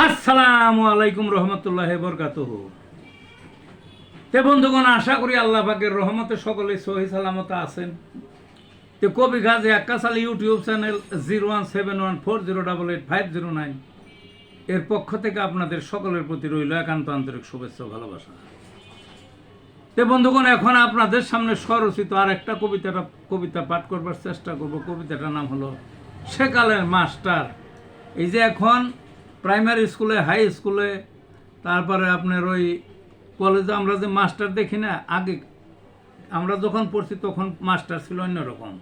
আসসালামু আলাইকুম রহমতুল্লাহি বরকাতুহু। তে বন্ধুগণ, আশা করি আল্লাহ পাকের রহমতে সকলে সহি সালামত আছেন। তে কবি গাজী আক্কাস আলী ইউটিউব চ্যানেল 017140885009 এর পক্ষ থেকে আপনাদের সকলের প্রতি রইল একান্ত আন্তরিক শুভেচ্ছা ও ভালোবাসা। তে বন্ধুগণ, এখন আপনাদের সামনে স্বরচিত আর একটা কবিতা পাঠ করবার চেষ্টা করব। কবিতাটার নাম হলো সেকালের মাস্টার। এই যে এখন প্রাইমারি স্কুলে, হাই স্কুলে, তারপরে আপনার ওই কলেজে আমরা যে মাস্টার দেখি না, আগে আমরা যখন পড়ছি তখন মাস্টার ছিল অন্যরকম।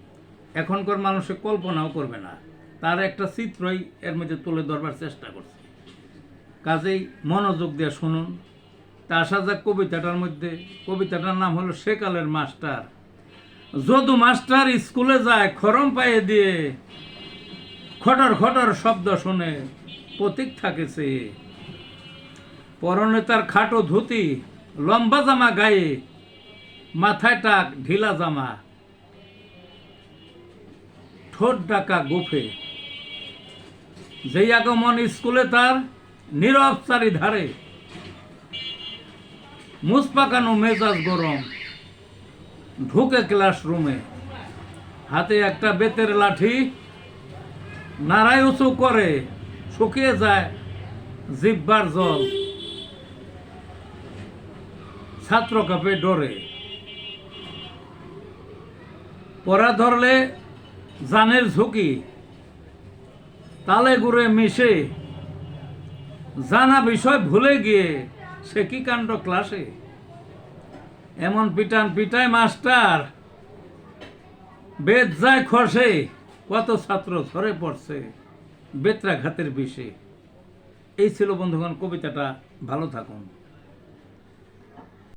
এখনকার মানুষে কল্পনাও করবে না। তার একটা চিত্রই এর মধ্যে তুলে ধরবার চেষ্টা করছে। কাজেই মনোযোগ দিয়ে শুনুন। তা আসা যাক কবিতাটার মধ্যে। কবিতাটার নাম হলো সেকালের মাস্টার। যদু মাস্টার স্কুলে যায় খরম পায়ে দিয়ে, খটর খটর শব্দ শুনে প্রতীক থাকেছে। পরনে তার খাটো ধুতি, লম্বা জামা গায়ে, মাথায় টাক ঢিলা জামা, ঠোঁট ডাকা গোফে। যেই আগমন স্কুলে তার নীরব চারিধারে, মুছ পাকানো মেজাজ গরম, ঢুকে ক্লাসরুমে। হাতে একটা বেতের লাঠি, নাড়ায় উঁচু করে, শুকিয়ে যায় জিহ্বার জল। ছাত্র কাঁপে ডরে, পড়া ধরলে জানের ঝুঁকি, তালে গুড়ে মিশে জানা বিষয় ভুলে গিয়ে সে কি কাণ্ড ক্লাসে। এমন পিটান পিটায় মাস্টার, বেদ যায় খসে, কত ছাত্র ঝরে পড়ছে বেত্রাঘাতের বিষে। এই ছিল বন্ধুগণ কবিতাটা। ভালো থাকুন।